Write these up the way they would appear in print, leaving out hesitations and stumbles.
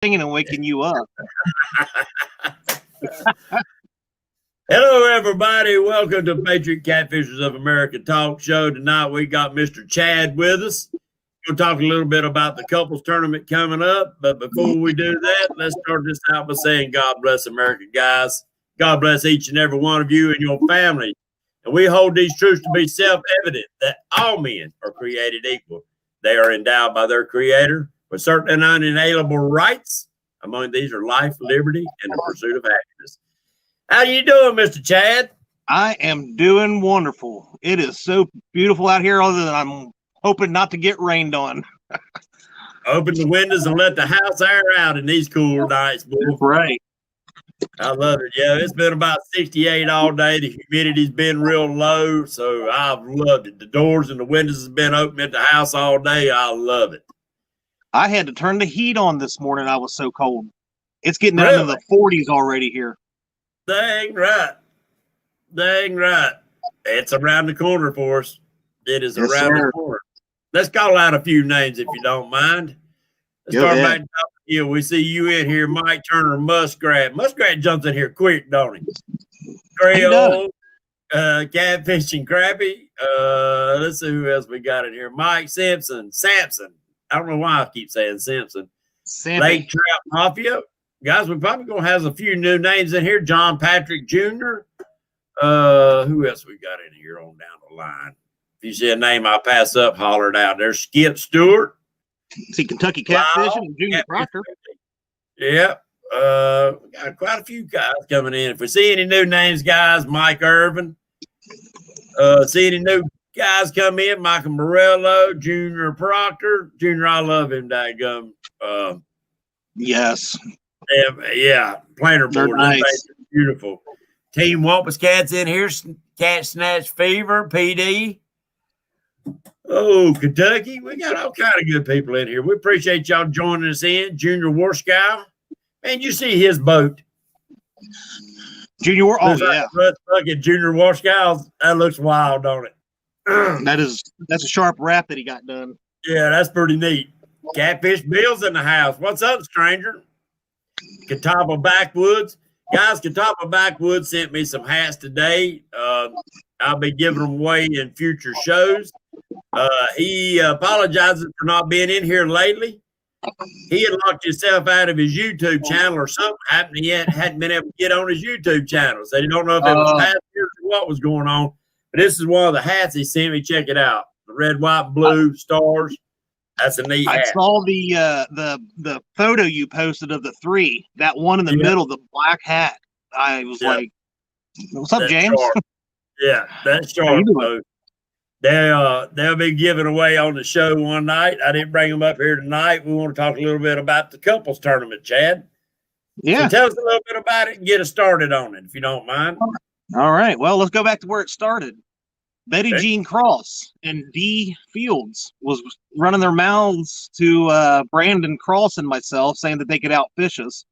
singing and waking you up. Hello, everybody. Welcome to Patriot, Catfishers of America talk show. Tonight we got Mr. Chad with us. We'll talk a little bit about the couples tournament coming up. But before we do that, let's start this out by saying God bless America, guys. God bless each and every one of you and your family. And we hold these truths to be self-evident that all men are created equal. They are endowed by their creator with certain unalienable rights. Among these are life, liberty, and the pursuit of happiness. How you doing, Mr. Chad? I am doing wonderful. It is so beautiful out here, other than I'm hoping not to get rained on. Open the windows and let the house air out in these cool nights, boy. Right. I love it. Yeah, it's been about 68 all day. The humidity's been real low, so I've loved it. The doors and the windows have been open at the house all day. I love it. I had to turn the heat on this morning. I was so cold. It's getting down to the 40s already here. Dang right. Dang right. It's around the corner for us. It is around the corner. Let's call out a few names if you don't mind. Let's start back to you. We see you in here, Mike Turner, Muskrat. Muskrat jumps in here quick, don't he? Creole, Catfish and Crappy. Let's see who else we got in here. Mike Simpson. Sampson. I don't know why I keep saying Simpson. Lake Trout Mafia. Guys, we're probably going to have a few new names in here. John Patrick Jr. Who else we got in here on down the line? If you see a name I pass up, holler it out. There's Skip Stewart. See Kentucky Catfishing and Junior Proctor. Yep. We got quite a few guys coming in. If we see any new names, guys, Mike Irvin. See any new guys come in, Michael Morello, Junior Proctor. Junior, I love him, daggum. Yes. Yeah, planter board. Nice. Beautiful. Team Wampus Cats in here. Cat Snatch Fever, PD. Oh, Kentucky. We got all kind of good people in here. We appreciate y'all joining us in. Junior Warscow. Man, you see his boat. Junior, Fucking Junior Warscow. That looks wild, don't it? That's a sharp wrap that he got done. Yeah, that's pretty neat. Catfish Bill's in the house. What's up, stranger? Catawba Backwoods. Guys, Catawba Backwoods sent me some hats today. I'll be giving them away in future shows. He apologizes for not being in here lately. He had locked himself out of his YouTube channel or something happened. He hadn't been able to get on his YouTube channel. So you don't know if it was past years or what was going on. But this is one of the hats he sent me. Check it out. The red, white, blue stars. That's a neat hat. I saw the photo you posted of the three. That one in the middle, the black hat. I was like, "What's up, James?" Sharp. Yeah, that's sharp. They'll be giving away on the show one night. I didn't bring them up here tonight. We want to talk a little bit about the couples tournament, Chad. Yeah, so tell us a little bit about it and get us started on it, if you don't mind. All right. Well, let's go back to where it started. Betty Jean Cross and Dee Fields was running their mouths to Brandon Cross and myself, saying that they could outfish us.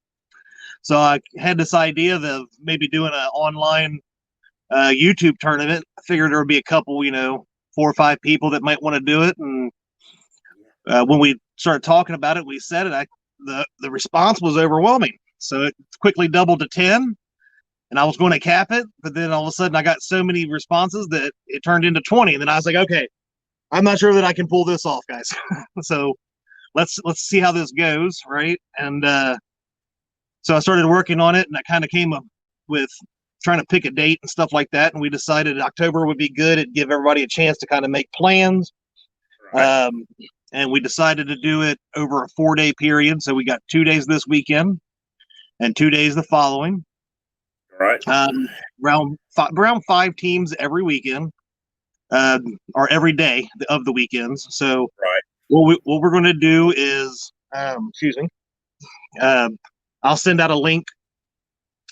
So I had this idea of maybe doing an online YouTube tournament. I figured there would be a couple, 4 or 5 people that might want to do it. And when we started talking about it, we said it. The response was overwhelming. So it quickly doubled to 10. And I was going to cap it, but then all of a sudden I got so many responses that it turned into 20. And then I was like, okay, I'm not sure that I can pull this off, guys. So let's see how this goes, right? And so I started working on it, and I kind of came up with trying to pick a date and stuff like that. And we decided October would be good. It'd give everybody a chance to kind of make plans. Right. And we decided to do it over a 4-day period. So we got 2 days this weekend and 2 days the following. Right. Around 5 teams every weekend, or every day of the weekends. So what we're going to do is, I'll send out a link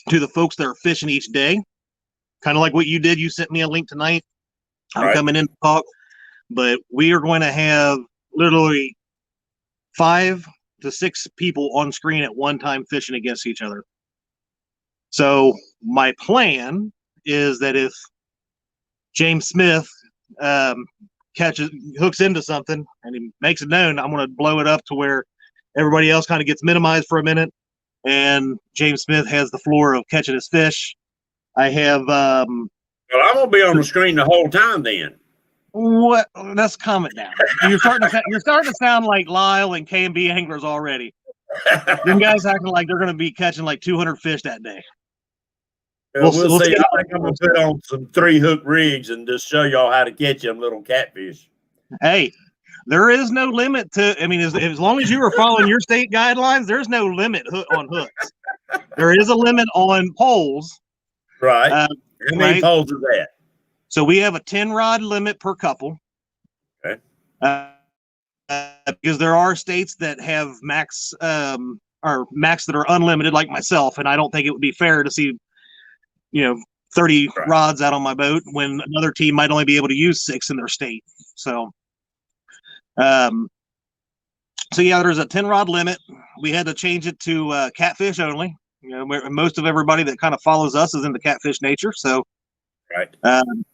to the folks that are fishing each day, kind of like what you did. You sent me a link tonight. I'm coming in to talk, but we are going to have literally 5 to 6 people on screen at one time fishing against each other. So my plan is that if James Smith hooks into something and he makes it known, I'm going to blow it up to where Everybody else kind of gets minimized for a minute, and James Smith has the floor of catching his fish. I have Well, I'm gonna be on the screen the whole time then. what? Let's calm it down. You're starting to sound like Lyle and K&B anglers already. Them guys acting like they're going to be catching like 200 fish that day. We'll see. I think I'm gonna put on some 3-hook rigs and just show y'all how to catch them little catfish. Hey, there is no limit to. I mean, as long as you are following your state guidelines, there's no limit on hooks. There is a limit on poles. Right. How many poles is that? So we have a 10-rod limit per couple. Okay. Because there are states that have max or max that are unlimited, like myself, and I don't think it would be fair to see, 30 rods out on my boat when another team might only be able to use 6 in their state. So, yeah, there's a 10-rod limit. We had to change it to catfish only. Most of everybody that kind of follows us is into catfish nature. So,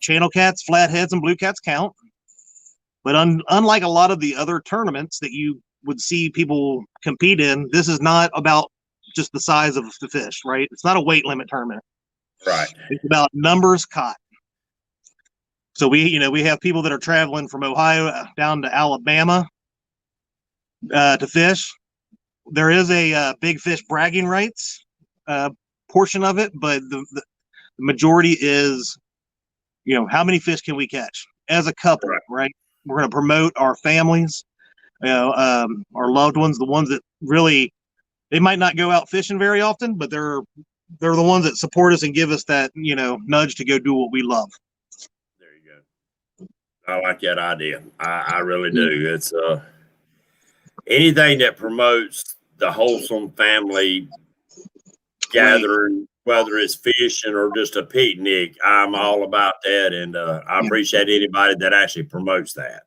channel cats, flatheads, and blue cats count. But unlike a lot of the other tournaments that you would see people compete in, this is not about just the size of the fish, right? It's not a weight limit tournament. Right. It's about numbers caught. So we have people that are traveling from Ohio down to Alabama to fish. There is a big fish bragging rights portion of it, but the majority is, how many fish can we catch as a couple, right? We're going to promote our families, our loved ones, the ones that really, they might not go out fishing very often, but they're the ones that support us and give us that, nudge to go do what we love. There you go. I like that idea. I really do. It's anything that promotes the wholesome family gathering, whether it's fishing or just a picnic, I'm all about that. And I appreciate anybody that actually promotes that.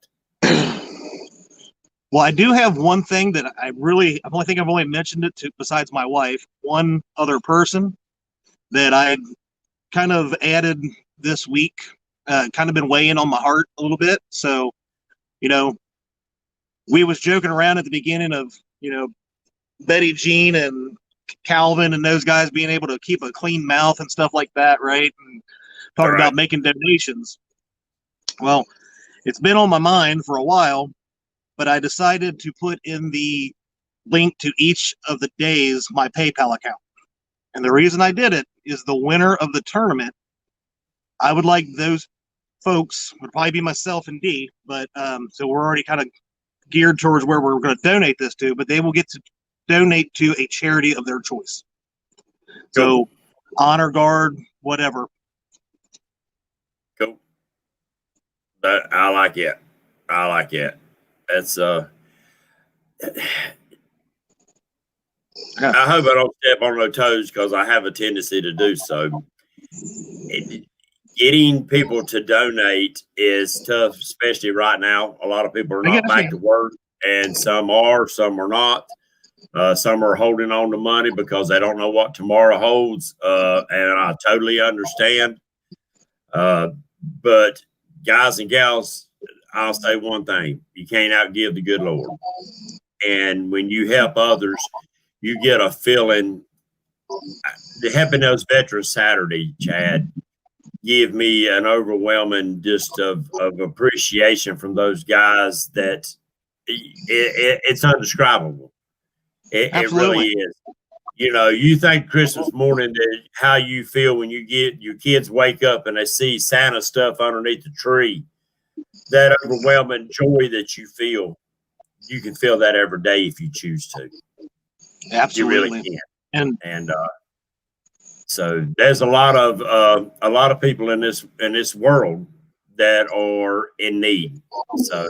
Well, I do have one thing that I think I've only mentioned it to, besides my wife, one other person that I kind of added this week, kind of been weighing on my heart a little bit. So, we was joking around at the beginning of, Betty Jean and Calvin and those guys being able to keep a clean mouth and stuff like that, right? And talking about making donations. Well, it's been on my mind for a while, but I decided to put in the link to each of the days my PayPal account. And the reason I did it is the winner of the tournament. I would like those folks, would probably be myself and D, but so we're already kind of geared towards where we're going to donate this to, but they will get to donate to a charity of their choice. So Honor Guard, whatever. Cool. I like it. That's I hope I don't step on no toes because I have a tendency to do so. Getting people to donate is tough, especially right now. A lot of people are not back to work, and some are not. Some are holding on to money because they don't know what tomorrow holds, and I totally understand. But guys and gals, I'll say one thing: you can't outgive the good Lord. And when you help others, you get a feeling. The Helping Those Veterans Saturday, Chad, give me an overwhelming just of appreciation from those guys that it's indescribable. It really is. You think Christmas morning that how you feel when you get your kids wake up and they see Santa stuff underneath the tree, that overwhelming joy that you feel, you can feel that every day if you choose to. Absolutely. You really can. And so there's a lot of people in this world that are in need. So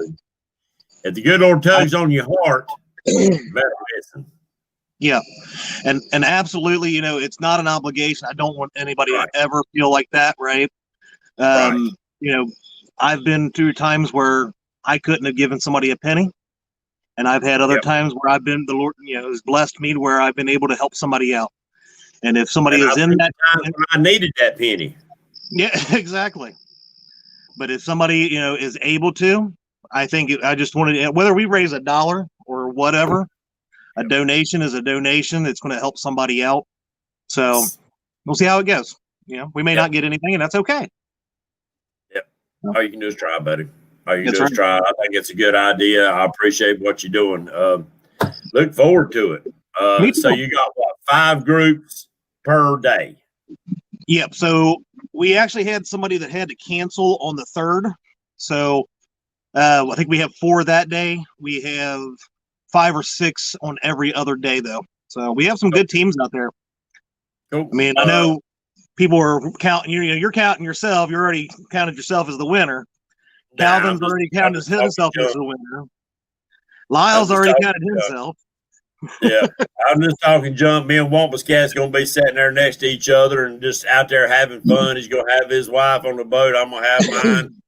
if the good Lord tugs on your heart, better listen. Yeah. And absolutely, it's not an obligation. I don't want anybody to ever feel like that. Right. I've been through times where I couldn't have given somebody a penny. And I've had other times where the Lord, has blessed me to where I've been able to help somebody out. And if somebody is in that time, I needed that penny. Yeah, exactly. But if somebody, is able to, I think I just wanted, whether we raise $1 or whatever, A donation is a donation. It's going to help somebody out. So we'll see how it goes. We may not get anything, and that's okay. Yep. All you can do is try, buddy. All you can That's do is try. I think it's a good idea. I appreciate what you're doing. Look forward to it. So you got what, 5 groups per day? Yep. So we actually had somebody that had to cancel on the 3rd. So I think we have 4 that day. We have 5 or 6 on every other day, though. So we have some good teams out there. Cool. I mean, I know people are counting. You're counting yourself. You already counted yourself as the winner. Calvin's already counted himself as the winner. Lyle's already counted himself. Yeah, I'm just talking junk. Me and Wampus Cat's going to be sitting there next to each other and just out there having fun. He's going to have his wife on the boat. I'm going to have mine.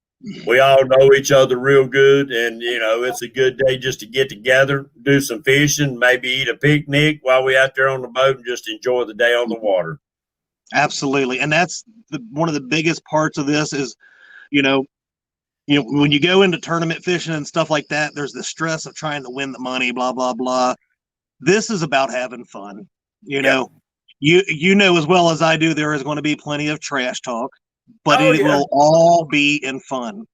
We all know each other real good, and, it's a good day just to get together, do some fishing, maybe eat a picnic while we out there on the boat and just enjoy the day on the water. Absolutely. And that's one of the biggest parts of this is, when you go into tournament fishing and stuff like that, there's the stress of trying to win the money, blah, blah, blah. This is about having fun. You know as well as I do, there is going to be plenty of trash talk, but it will all be in fun.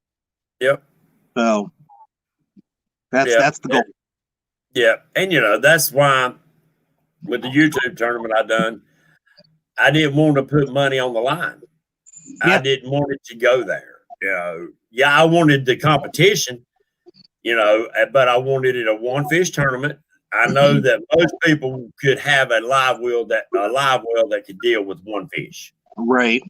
Yep. So that's the goal. Yeah. And, that's why with the YouTube tournament I done, I didn't want to put money on the line. Yeah. I didn't want it to go there. I wanted the competition, but I wanted it a one fish tournament. I know that most people could have a live well that could deal with one fish. Right.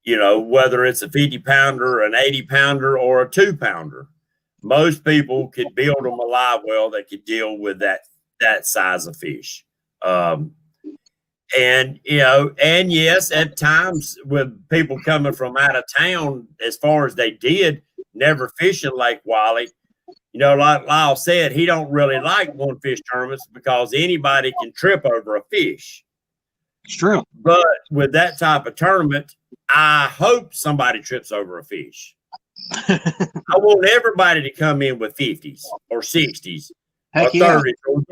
Whether it's a 50-pounder, an 80-pounder, or a 2-pounder, most people could build them a live well that could deal with that size of fish. And yes, at times with people coming from out of town, as far as they did, never fishing Lake Wiley, like Lyle said, he don't really like one fish tournaments because anybody can trip over a fish. It's true. But with that type of tournament, I hope somebody trips over a fish. I want everybody to come in with 50s or 60s or 30s or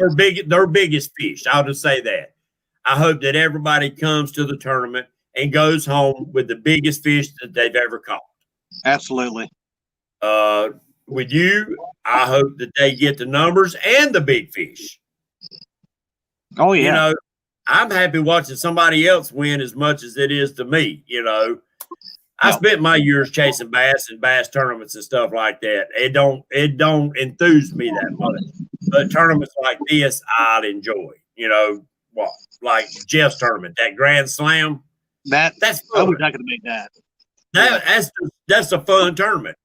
their biggest fish. I'll just say that. I hope that everybody comes to the tournament and goes home with the biggest fish that they've ever caught. Absolutely. With you, I hope that they get the numbers and the big fish. Oh, yeah. I'm happy watching somebody else win as much as it is to me. I spent my years chasing bass and bass tournaments and stuff like that. It don't enthuse me that much. But tournaments like this, I'll enjoy. Like Jeff's tournament, that Grand Slam. That's fun. I was not going to make that. That's a fun tournament.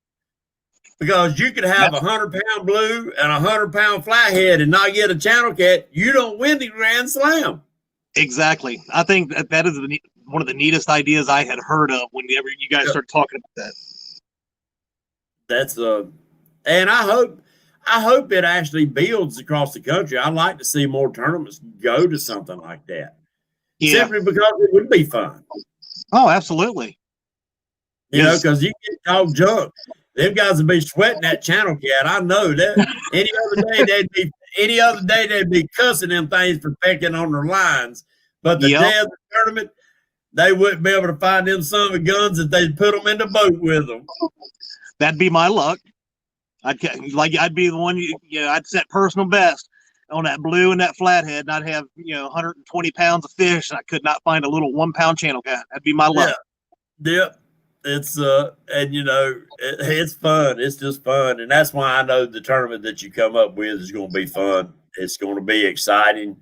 Because you could have 100-pound blue and 100-pound flathead and not get a channel cat. You don't win the Grand Slam. Exactly. I think that is one of the neatest ideas I had heard of whenever you guys started talking about that. And I hope it actually builds across the country. I'd like to see more tournaments go to something like that. Yeah. Simply because it would be fun. Oh, absolutely. Because you can talk junk. Them guys would be sweating that channel cat. I know that. Any other day they'd be cussing them things for pecking on their lines. But the day of the tournament, they wouldn't be able to find them son of a guns that they'd put them in the boat with them. That'd be my luck. I'd be the one. I'd set personal best on that blue and that flathead, and I'd have 120 pounds of fish, and I could not find a little 1-pound channel cat. That'd be my luck. Yeah. It's it's fun. It's just fun, and that's why I know the tournament that you come up with is going to be fun. It's going to be exciting.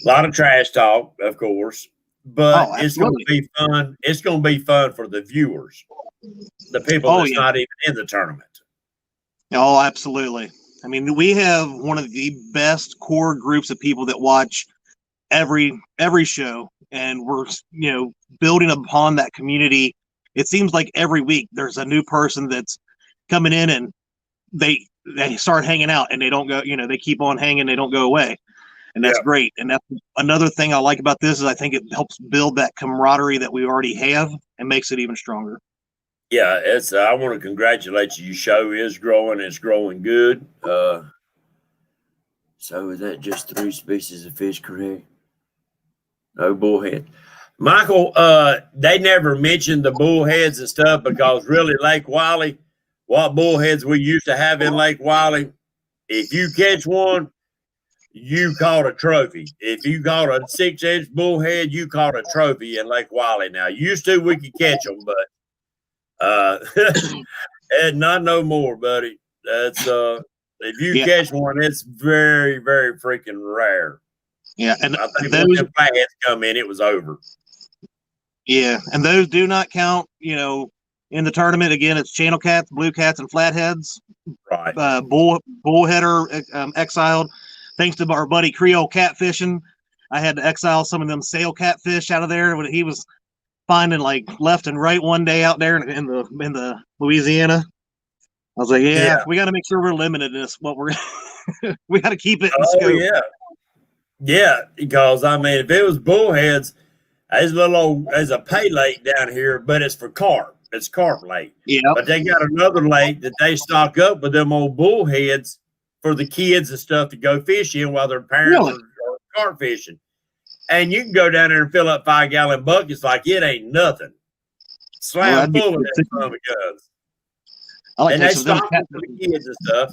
A lot of trash talk, of course, but it's going to be fun. It's going to be fun for the viewers, the people that's not even in the tournament. Oh, absolutely. I mean, we have one of the best core groups of people that watch every show, and we're building upon that community. It seems like every week there's a new person that's coming in and they start hanging out and they don't go, they keep on hanging. They don't go away. And that's great. And that's another thing I like about this is I think it helps build that camaraderie that we already have and makes it even stronger. Yeah. I want to congratulate you. Your show is growing. It's growing good. So is that just 3 species of fish, correct? No bullhead. Michael, they never mentioned the bullheads and stuff because really Lake Wiley, what bullheads we used to have in Lake Wiley, if you catch one, you caught a trophy. If you caught a 6-inch bullhead, you caught a trophy in Lake Wiley. Now, used to we could catch them, but and not no more, buddy. That's if you catch one, it's very, very freaking rare. Yeah, and I think once the flatheads come in, it was over. Yeah, and those do not count. You know, in the tournament again, it's channel cats, blue cats, and flatheads. Right. Bullheader exiled. Thanks to our buddy Creole catfishing, I had to exile some of them sail catfish out of there when he was finding like left and right one day out there in the Louisiana. I was like, yeah. We got to make sure we're limited in this. What we're we got to keep it in scope. Yeah, because I mean, if it was bullheads, there's a pay lake down here, but it's for carp. It's carp lake. Yeah. But they got another lake that they stock up with them old bullheads for the kids and stuff to go fish in while their parents are carp fishing. And you can go down there and fill up 5-gallon buckets like it ain't nothing. Slam full of that son of a guns. And they stock it for the kids and stuff.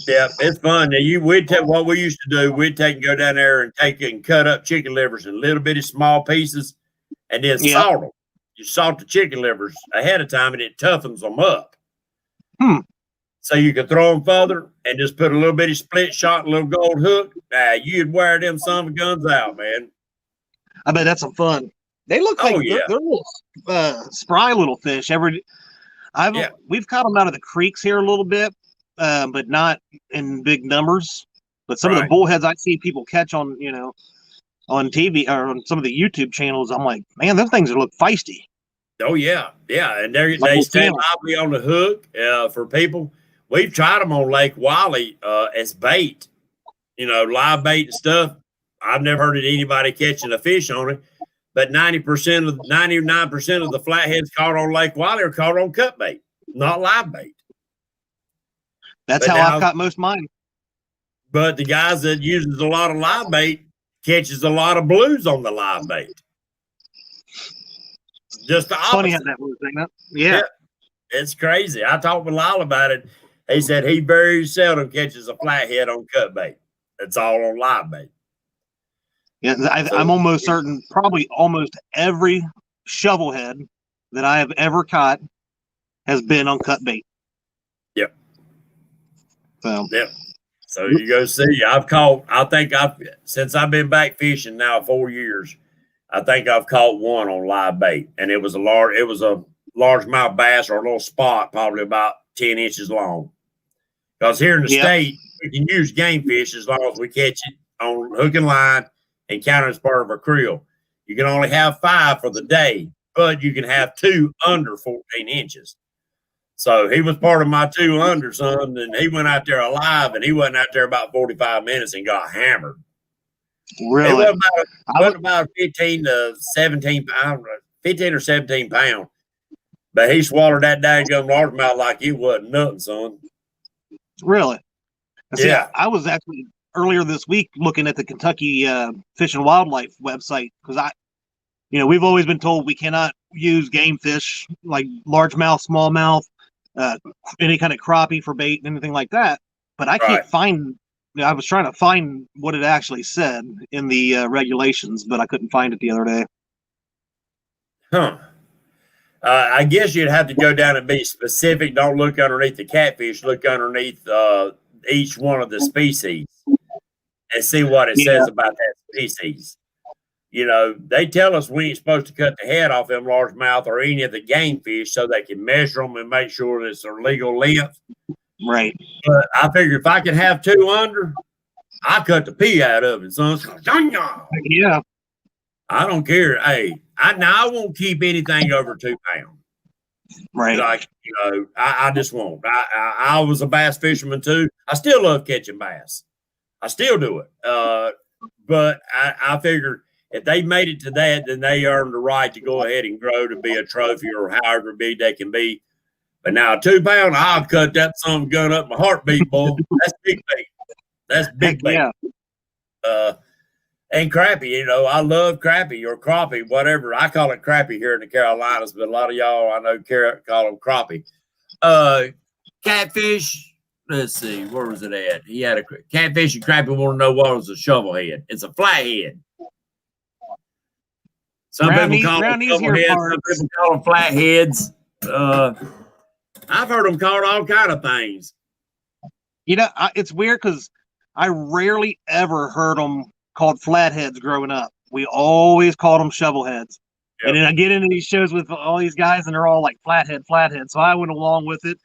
Yeah, it's fun. Now we'd take what we used to do. We'd take and go down there and take it and cut up chicken livers in little bitty small pieces, and then salt them. You salt the chicken livers ahead of time, and it toughens them up. So you could throw them further and just put a little bitty split shot, a little gold hook. You'd wear them son of a guns out, man. I bet that's some fun. They look like they're little spry little fish. We've caught them out of the creeks here a little bit. But not in big numbers. But some of the bullheads I see people catch on, on TV or on some of the YouTube channels, I'm like, man, those things look feisty. Oh yeah, and they stay lively on the hook for people. We've tried them on Lake Wiley as bait, live bait and stuff. I've never heard of anybody catching a fish on it, but 99% of the flatheads caught on Lake Wiley are caught on cut bait, not live bait. That's how I've caught most of mine. But the guys that uses a lot of live bait catches a lot of blues on the live bait. Just the opposite. Funny how that works, ain't it? Yeah. It's crazy. I talked with Lyle about it. He said he very seldom catches a flathead on cut bait. It's all on live bait. Yeah, I'm almost certain probably almost every shovelhead that I have ever caught has been on cut bait. Yep. So you go see. Since I've been back fishing now 4 years, I think I've caught one on live bait, and it was a largemouth bass or a little spot, probably about 10 inches long. Because here in the state, we can use game fish as long as we catch it on hook and line and count it as part of our creel. You can only have 5 for the day, but you can have 2 under 14 inches. So he was part of my 2 under, son, and he went out there alive, and he wasn't out there about 45 minutes and got hammered. Really? It was about 15 to 17 pounds, 15 or 17 pounds. But he swallowed that daggum largemouth like it wasn't nothing, son. Really? See, I was actually earlier this week looking at the Kentucky Fish and Wildlife website because we've always been told we cannot use game fish like largemouth, smallmouth, any kind of crappie for bait, anything like that. But I can't find. I was trying to find what it actually said in the regulations, but I couldn't find it the other day. Huh. I guess you'd have to go down and be specific. Don't look underneath the catfish. Look underneath each one of the species and see what it says about that species. They tell us we ain't supposed to cut the head off them largemouth or any of the game fish so they can measure them and make sure that it's their legal length. Right. But I figure if I could have 2 under, I cut the pee out of it, son. Yeah. I don't care. Hey, I won't keep anything over 2 pounds. Right. Like, I just won't. I was a bass fisherman too. I still love catching bass. I still do it. But I figure if they made it to that, then they earned the right to go ahead and grow to be a trophy or however big they can be. But now 2 pound, I'll cut that son of a gun up my heartbeat, boy. That's big bait. That's big bait. Yeah. And crappie, I love crappie or crappie, whatever. I call it crappie here in the Carolinas, but a lot of y'all I know call them crappie. Catfish. Let's see, where was it at? He had a catfish and crappie. Want to know what was a shovel head? It's a flathead. Some people call them shovel heads. Some people call them flatheads. I've heard them called all kind of things. It's weird because I rarely ever heard them called flatheads growing up. We always called them shovel heads. Yep. And then I get into these shows with all these guys, and they're all like flathead. So I went along with it.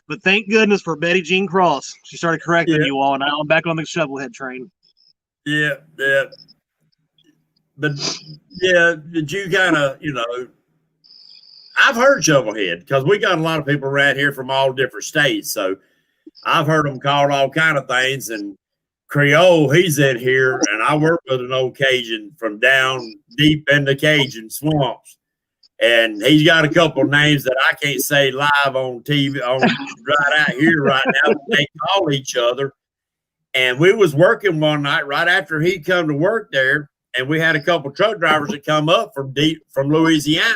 But thank goodness for Betty Jean Cross. She started correcting you all, and now I'm back on the shovel head train. Yeah. But yeah, did you kind of, I've heard shovelhead because we got a lot of people around here from all different states. So I've heard them called all kind of things. And Creole, he's in here, and I work with an old Cajun from down deep in the Cajun swamps. And he's got a couple of names that I can't say live on TV, right out here right now. They call each other. And we was working one night right after he come to work there, and we had a couple of truck drivers that come up from Louisiana.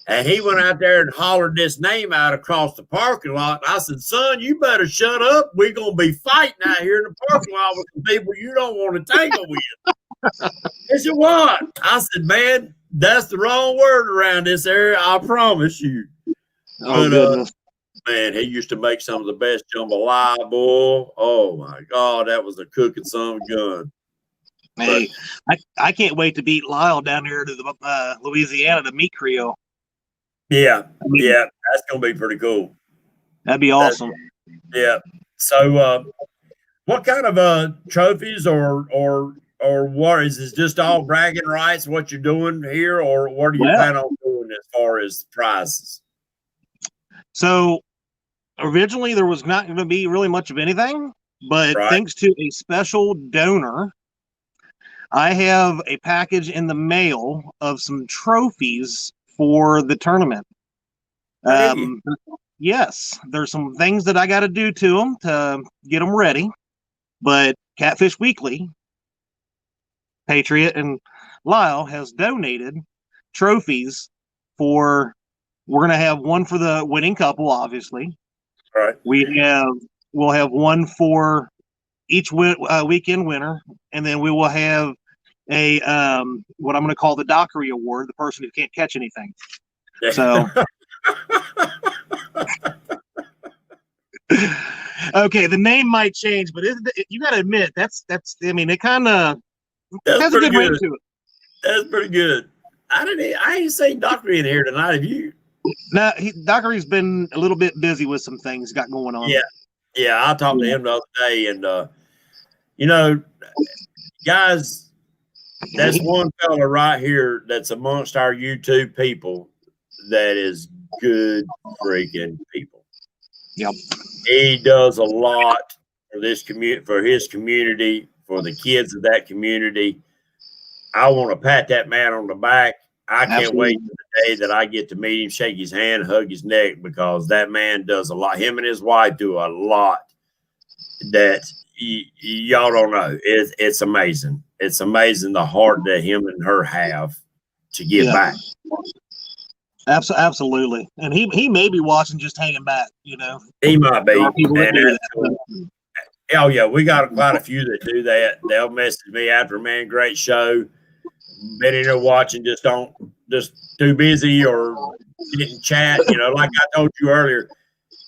And he went out there and hollered this name out across the parking lot. And I said, son, you better shut up. We're going to be fighting out here in the parking lot with some people you don't want to tangle with. He said, what? I said, man, that's the wrong word around this area. I promise you. Oh, goodness. Man, he used to make some of the best jambalaya, boy. Oh, my God. That was a cooking son of a gun. Hey, I can't wait to beat Lyle down here to the Louisiana to meet Creole. Yeah, that's gonna be pretty cool. That'd be awesome. So, what kind of trophies or what is this? Just all bragging rights? What you're doing here, or what are you plan on doing as far as prizes? So, originally there was not going to be really much of anything, but thanks to a special donor, I have a package in the mail of some trophies for the tournament. Yes, there's some things that I got to do to them to get them ready, but Catfish Weekly, Patriot, and Lyle has donated trophies for. We're gonna have one for the winning couple, obviously. All right. We'll have one for each weekend winner, and then we will have a what I'm going to call the Dockery Award, the person who can't catch anything. So, okay, the name might change, but you got to admit that's. I mean, it kind of has a good ring to it. That's pretty good. I ain't seen Dockery in here tonight. Have you? No, Dockery's been a little bit busy with some things got going on. Yeah. I talked to him the other day, and guys. That's one fella right here that's amongst our YouTube people that is good freaking people. Yep. He does a lot for this for his community, for the kids of that community. I want to pat that man on the back. I can't wait for the day that I get to meet him, shake his hand, hug his neck, because that man does a lot. Him and his wife do a lot that y'all don't know. It's amazing. It's amazing the heart that him and her have to give back. Absolutely. And he may be watching, just hanging back, He might be. Oh, yeah, we got quite a few that do that. They'll message me after, man, great show. Been in there watching, just too busy or didn't chat. Like I told you earlier,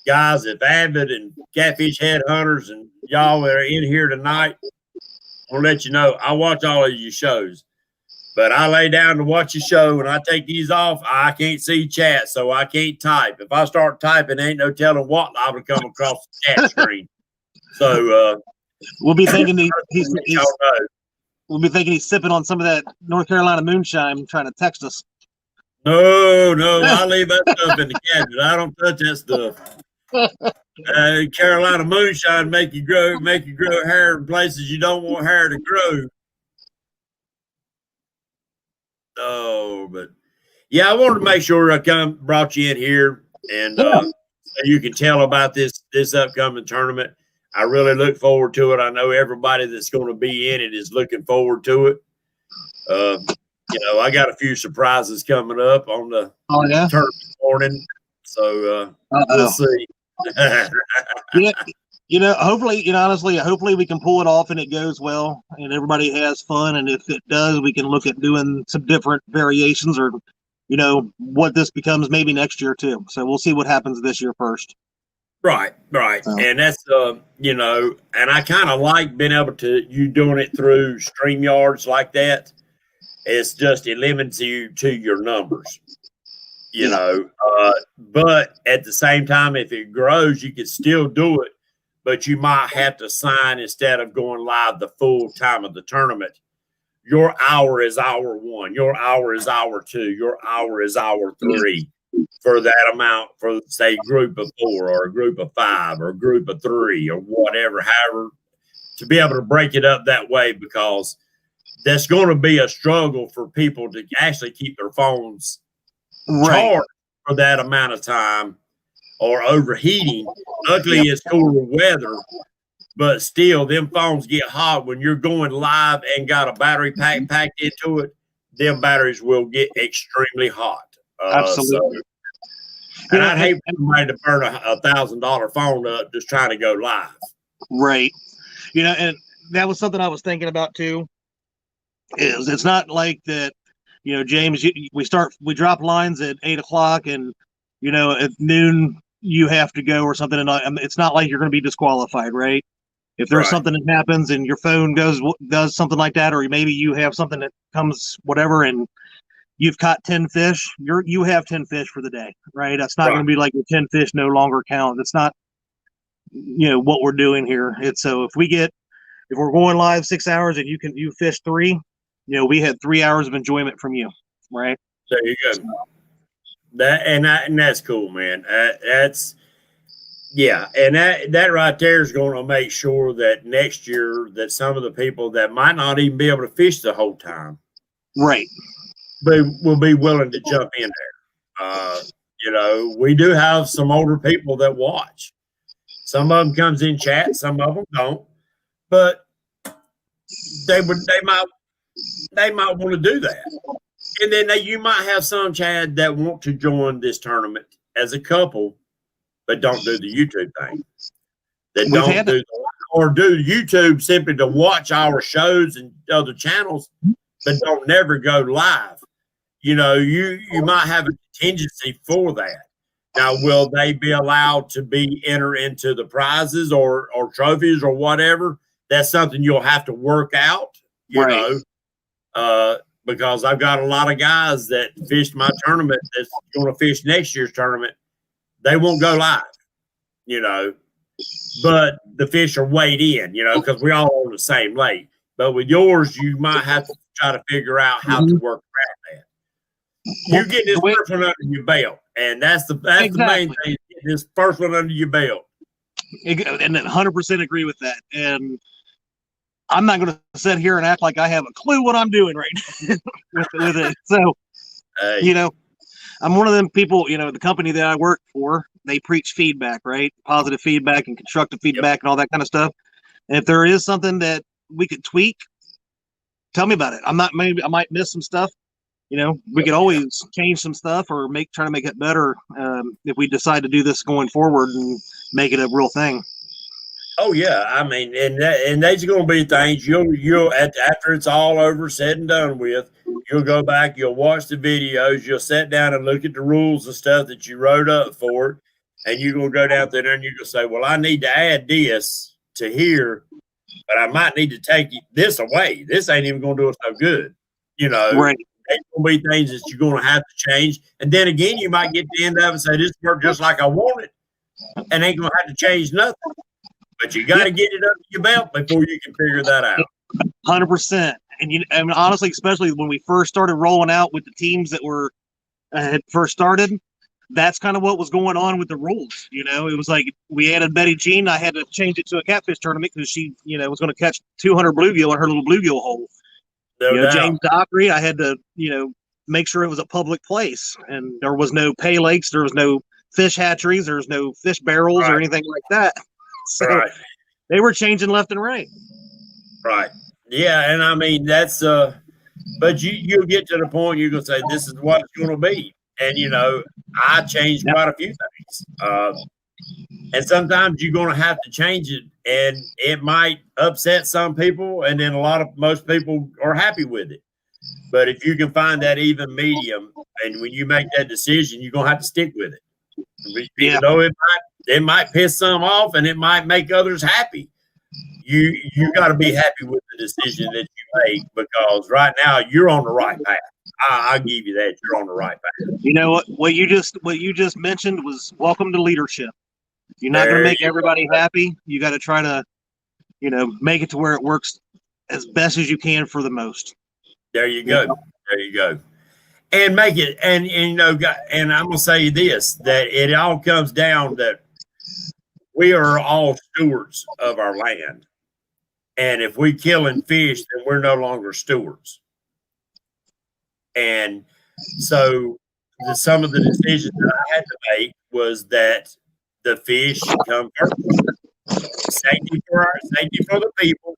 guys, if Avid and Catfish Headhunters and y'all that are in here tonight, I'll let you know, I watch all of your shows, but I lay down to watch your show and I take these off. I can't see chat, so I can't type. If I start typing, ain't no telling what I would come across the chat screen. So we'll be thinking he's sipping on some of that North Carolina moonshine, trying to text us. No, I leave that stuff in the cabinet. I don't touch that stuff. Carolina moonshine make you grow hair in places you don't want hair to grow. Oh, but yeah, I wanted to make sure I brought you in here, and you can tell about this upcoming tournament. I really look forward to it. I know everybody that's going to be in it is looking forward to it. I got a few surprises coming up on the tournament morning, so we'll see. Honestly, hopefully we can pull it off and it goes well and everybody has fun. And if it does, we can look at doing some different variations or, what this becomes maybe next year too. So we'll see what happens this year first. Right. And that's, and I kind of like being able to, you doing it through StreamYards like that. It's just, it limits you to your numbers, but at the same time, if it grows, you can still do it, but you might have to sign instead of going live the full time of the tournament. Your hour is hour 1, your hour is hour 2, your hour is hour 3 for that amount for, say, group of 4 or a group of 5 or a group of 3 or whatever, however, to be able to break it up that way, because that's going to be a struggle for people to actually keep their phones charged for that amount of time or overheating. Luckily, it's cooler weather, but still, them phones get hot when you're going live and got a battery pack packed into it. Them batteries will get extremely hot. Absolutely. And I'd hate for somebody to burn a $1,000 phone up just trying to go live. Right. And that was something I was thinking about too. It's not like that, James, we drop lines at 8:00 and, at noon you have to go or something. And it's not like you're going to be disqualified, right? If there's something that happens and your phone does something like that, or maybe you have something that comes whatever, and you've caught 10 fish, you have 10 fish for the day, right? That's not going to be like your 10 fish no longer count. That's not, what we're doing here. It's so if we're going live 6 hours and you fish 3, we had 3 hours of enjoyment from you, right? There you go. And that's cool, man. That's and that right there is going to make sure that next year that some of the people that might not even be able to fish the whole time, right, will be willing to jump in there. We do have some older people that watch. Some of them comes in chat, some of them don't, but they might want to do that. And then you might have some, Chad, that want to join this tournament as a couple, but don't do the YouTube thing. That don't do or do YouTube simply to watch our shows and other channels, but don't never go live. You might have a contingency for that. Now, will they be allowed to enter into the prizes or trophies or whatever? That's something you'll have to work out, because I've got a lot of guys that fished my tournament that's going to fish next year's tournament. They won't go live, but the fish are weighed in, because we all on the same lake. But with yours, you might have to try to figure out how to work around that. You get this first one under your belt, and that's the main thing. Get this first one under your belt. And 100% agree with that. And I'm not going to sit here and act like I have a clue what I'm doing right with it. So, I'm one of them people, the company that I work for, they preach feedback, right? Positive feedback and constructive feedback and all that kind of stuff. And if there is something that we could tweak, tell me about it. I might miss some stuff. We could always change some stuff or try to make it better if we decide to do this going forward and make it a real thing. Oh yeah, I mean, and there's going to be things you'll after it's all over, said and done with, you'll go back, you'll watch the videos, you'll sit down and look at the rules and stuff that you wrote up for it, and you're going to go down there and you're going to say, well, I need to add this to here, but I might need to take this away. This ain't even going to do us no good, Right. There's going to be things that you're going to have to change, and then again, you might get to the end of it and say, this worked just like I wanted, and ain't going to have to change nothing. But you got to get it up to your belt before you can figure that out. 100%. And honestly, especially when we first started rolling out with the teams that had first started, that's kind of what was going on with the rules. It was like we added Betty Jean. I had to change it to a catfish tournament because she, was going to catch 200 bluegill in her little bluegill hole. James Dockery, I had to, make sure it was a public place and there was no pay lakes. There was no fish hatcheries. There's no fish barrels or anything like that. So they were changing left and right. Right. Yeah, and I mean that's but you'll get to the point you're gonna say this is what it's gonna be. And I changed quite a few things. And sometimes you're gonna have to change it, and it might upset some people, and then most people are happy with it. But if you can find that even medium, and when you make that decision, you're gonna have to stick with it. Even though it might piss some off and it might make others happy. You got to be happy with the decision that you make, because right now you're on the right path. I'll give you that. You're on the right path. You know what you just mentioned was welcome to leadership. You're not going to make everybody happy. You got to try to, make it to where it works as best as you can for the most. There you go. There you go. And make it, and I'm going to say this, that it all comes down that we are all stewards of our land. And if we killing fish, then we're no longer stewards. And so some of the decisions that I had to make was that the fish come first. Safety for the people,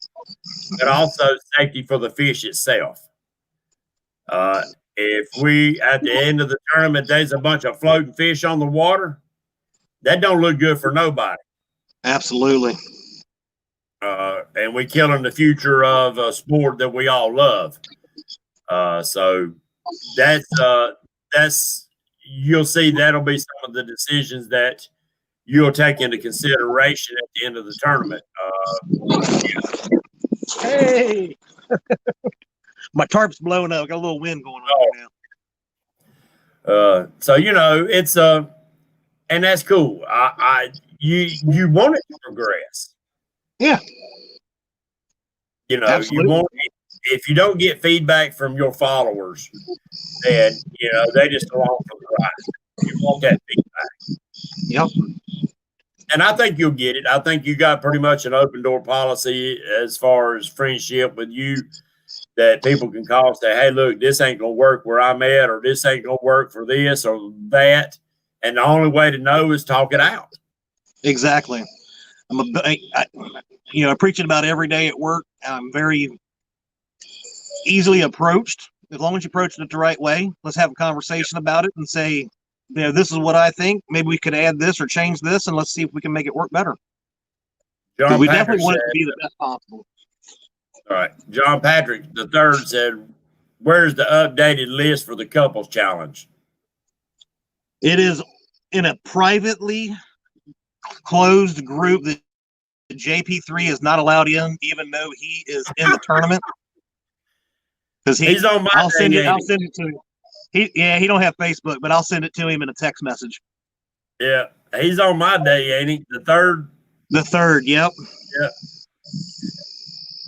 but also safety for the fish itself. If we, at the end of the tournament, there's a bunch of floating fish on the water, that don't look good for nobody. Absolutely. And we killing the future of a sport that we all love. So that's you'll see that'll be some of the decisions that you'll take into consideration at the end of the tournament. Hey, my tarp's blowing up. Got a little wind going on right now. So it's and that's cool. You want it to progress. Yeah. Absolutely. You want it, if you don't get feedback from your followers, then they just along for the ride. You want that feedback. Yep. And I think you'll get it. I think you got pretty much an open door policy as far as friendship with you, that people can call and say, hey, look, this ain't going to work where I'm at, or this ain't going to work for this or that. And the only way to know is talk it out. Exactly. I preach it about every day at work. I'm very easily approached. As long as you approach it the right way, let's have a conversation about it and say, this is what I think. Maybe we could add this or change this, and let's see if we can make it work better. We definitely want it to be the best possible. All right. John Patrick III said, where's the updated list for the couples challenge? It is in a privately closed group that JP3 is not allowed in, even though he is in the tournament. Because he's on my I'll send it to him. He don't have Facebook, but I'll send it to him in a text message. Yeah, he's on my day, ain't he? The third. The third, yep. Yep.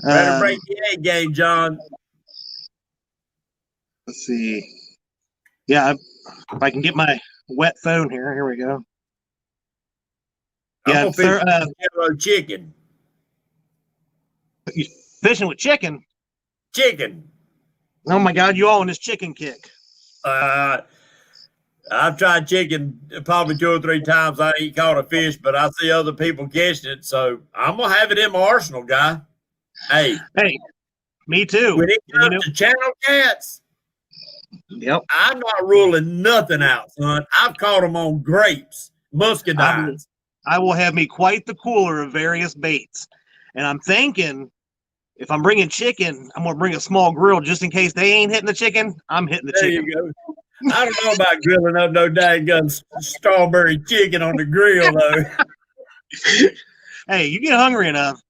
Better break the A game, John. Let's see. Yeah, if I can get my wet phone here. Here we go. Yeah, chicken. You fishing with chicken? Chicken. Oh my God! You all on this chicken kick? I've tried chicken probably 2 or 3 times. I ain't caught a fish, but I see other people catching it, so I'm gonna have it in my arsenal, guy. Hey, me too. When it comes to channel cats, yep, I'm not ruling nothing out, son. I've caught them on grapes, muscadines. I will have me quite the cooler of various baits, and I'm thinking, if I'm bringing chicken, I'm gonna bring a small grill just in case they ain't hitting the chicken. I'm hitting the chicken. There you go. I don't know about grilling up no dang strawberry chicken on the grill though. Hey, you get hungry enough.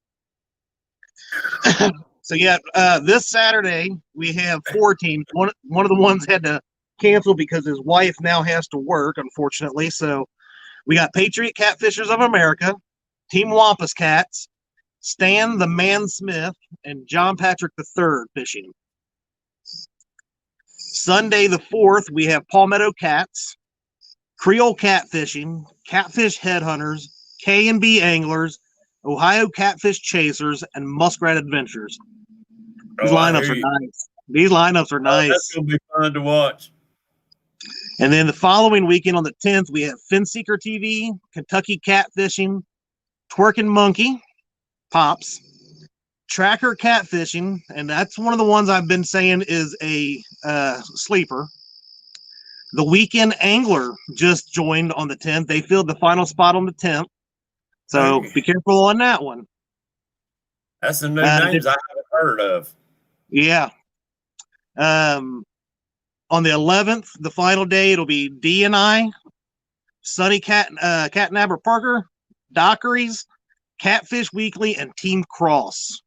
So yeah, this Saturday we have 4 teams. One of the ones had to cancel because his wife now has to work, unfortunately. So we got Patriot Catfishers of America, Team Wampus Cats, Stan the Man Smith, and John Patrick III fishing. Sunday the 4th, we have Palmetto Cats, Creole Catfishing, Catfish Headhunters, K&B Anglers, Ohio Catfish Chasers, and Muskrat Adventures. These lineups are nice. These lineups are nice. That's going to be fun to watch. And then the following weekend on the 10th, we have Finseeker TV, Kentucky Catfishing, Twerking Monkey, Pops, Tracker Catfishing, and that's one of the ones I've been saying is a sleeper. The Weekend Angler just joined on the 10th. They filled the final spot on the 10th. So be careful on that one. That's some new names I haven't heard of. Yeah. On the 11th, the final day, it'll be D and I, Sunny Catnabber Parker, Dockeries, Catfish Weekly, and Team Cross.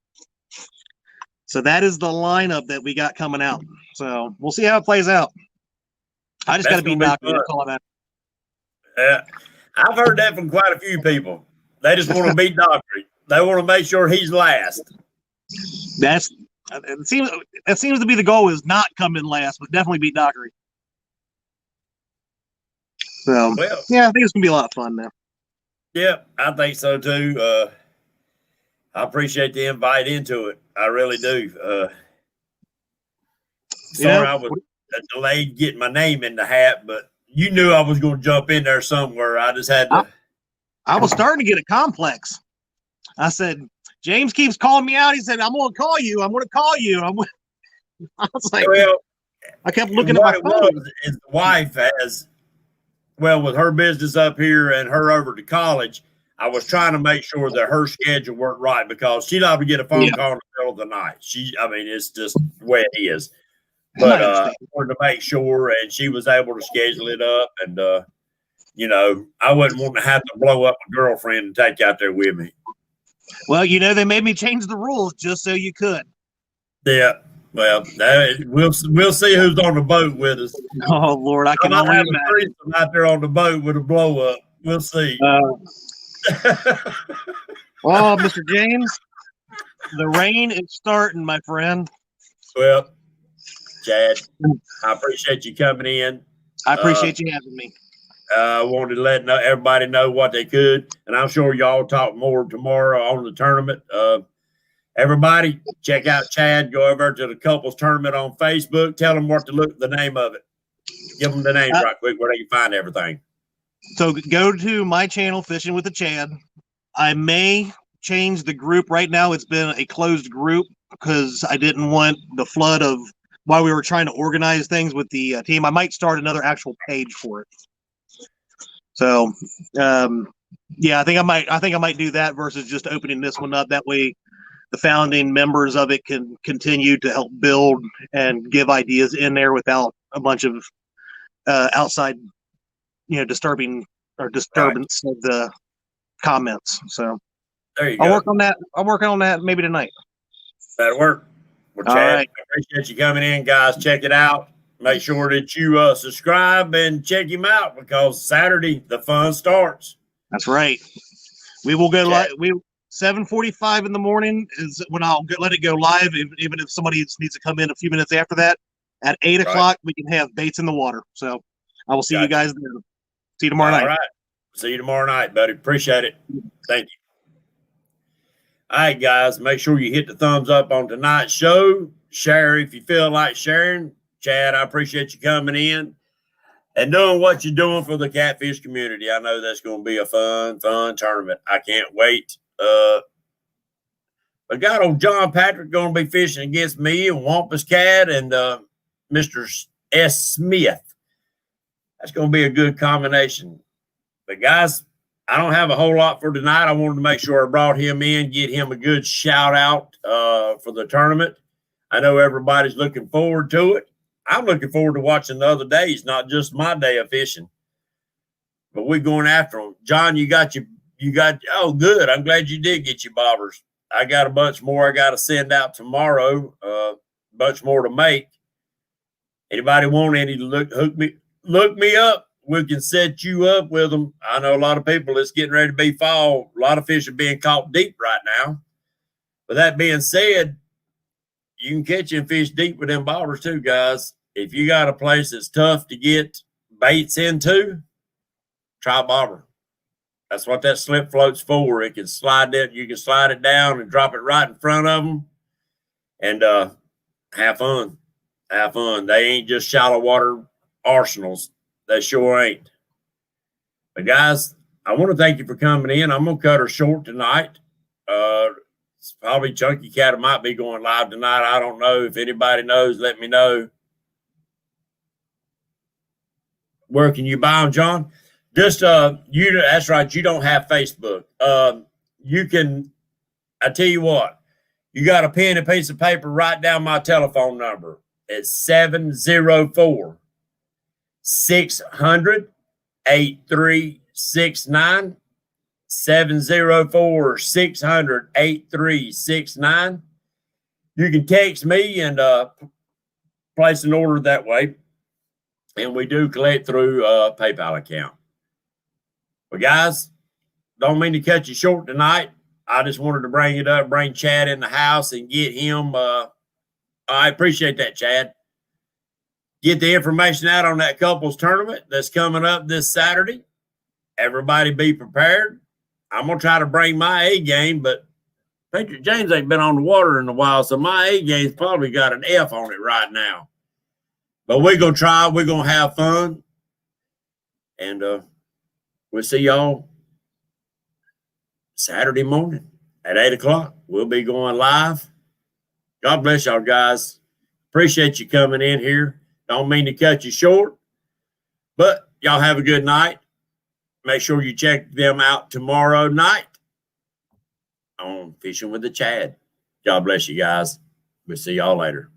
So that is the lineup that we got coming out. So we'll see how it plays out. I just got to beat Dockery. That's all I'm at. Yeah, I've heard that from quite a few people. They just want to beat Dockery. They want to make sure he's last. It seems to be the goal, is not come in last, but definitely beat Dockery. So yeah, I think it's gonna be a lot of fun now. Yeah, I think so too. I appreciate the invite into it. I really do. Sorry, I was delayed getting my name in the hat, but you knew I was going to jump in there somewhere. I just had to. I was starting to get a complex. I said, James keeps calling me out. He said, I'm going to call you. I'm going to call you. I was like, I kept looking at my phone. His wife has, with her business up here and her over to college, I was trying to make sure that her schedule worked right because she'd not get a phone call in the middle of the night. It's just the way it is. But I wanted to make sure, and she was able to schedule it up. And, I wouldn't want to have to blow up my girlfriend and take you out there with me. Well, they made me change the rules just so you could. Yeah. Well, we'll see who's on the boat with us. Oh, Lord, I can only imagine. Threesome out there on the boat with a blow up. We'll see. Well, Mr. James, the rain is starting, my friend. Well, Chad, I appreciate you coming in. I appreciate you having me. I wanted to let everybody know what they could, and I'm sure y'all talk more tomorrow on the tournament. Everybody, check out Chad. Go over to the couples tournament on Facebook. Tell them the name of it. Give them the name right quick where they can find everything. So go to my channel, Fishing with the Chad. I may change the group. Right now, it's been a closed group because I didn't want the flood of while we were trying to organize things with the team. I might start another actual page for it. So, I think I might do that versus just opening this one up. That way, the founding members of it can continue to help build and give ideas in there without a bunch of outside, disturbance of the comments. So there you go. I'll work on that. I'll work on that maybe tonight. That'll work. Well, Chad, I appreciate you coming in, guys. Check it out. Make sure that you subscribe and check him out because Saturday the fun starts. That's right. We will go live. 7:45 in the morning is when I'll let it go live. Even if somebody needs to come in a few minutes after that, at 8 o'clock we can have baits in the water. So I will see you guys then. See you tomorrow night. All right. See you tomorrow night, buddy. Appreciate it. Thank you. All right, guys. Make sure you hit the thumbs up on tonight's show. Share if you feel like sharing. Chad, I appreciate you coming in and doing what you're doing for the catfish community. I know that's going to be a fun tournament. I can't wait. I got old John Patrick going to be fishing against me and Wampus Cat and Mr. S. Smith. That's going to be a good combination. But, guys, I don't have a whole lot for tonight. I wanted to make sure I brought him in, get him a good shout-out for the tournament. I know everybody's looking forward to it. I'm looking forward to watching the other days, not just my day of fishing. But we're going after them. John, you got, oh, good. I'm glad you did get your bobbers. I got a bunch more I got to send out tomorrow, a bunch more to make. Anybody want any, look me up. We can set you up with them. I know a lot of people, it's getting ready to be fall. A lot of fish are being caught deep right now. But that being said, you can catch and fish deep with them bobbers too, guys. If you got a place that's tough to get baits into, try bobber. That's what that slip float's for. It can slide that. You can slide it down and drop it right in front of them, and have fun. Have fun. They ain't just shallow water arsenals. They sure ain't. But guys, I want to thank you for coming in. I'm gonna cut her short tonight. It's probably Chunky Cat might be going live tonight. I don't know. If anybody knows, let me know. Where can you buy them, John? Just that's right. You don't have Facebook. You can. I tell you what. You got a pen and piece of paper. Write down my telephone number. It's 704 600 8369. 704 600 8369. You can text me and place an order that way. And we do collect through a PayPal account. But guys, don't mean to cut you short tonight. I just wanted to bring it up, bring Chad in the house and get him. I appreciate that, Chad. Get the information out on that couples tournament that's coming up this Saturday. Everybody be prepared. I'm going to try to bring my A game, but Patriot James ain't been on the water in a while, so my A game's probably got an F on it right now. But we're going to try. We're going to have fun. And we'll see y'all Saturday morning at 8 o'clock. We'll be going live. God bless y'all, guys. Appreciate you coming in here. Don't mean to cut you short, but y'all have a good night. Make sure you check them out tomorrow night on Fishing with the Chad. God bless you guys. We'll see y'all later.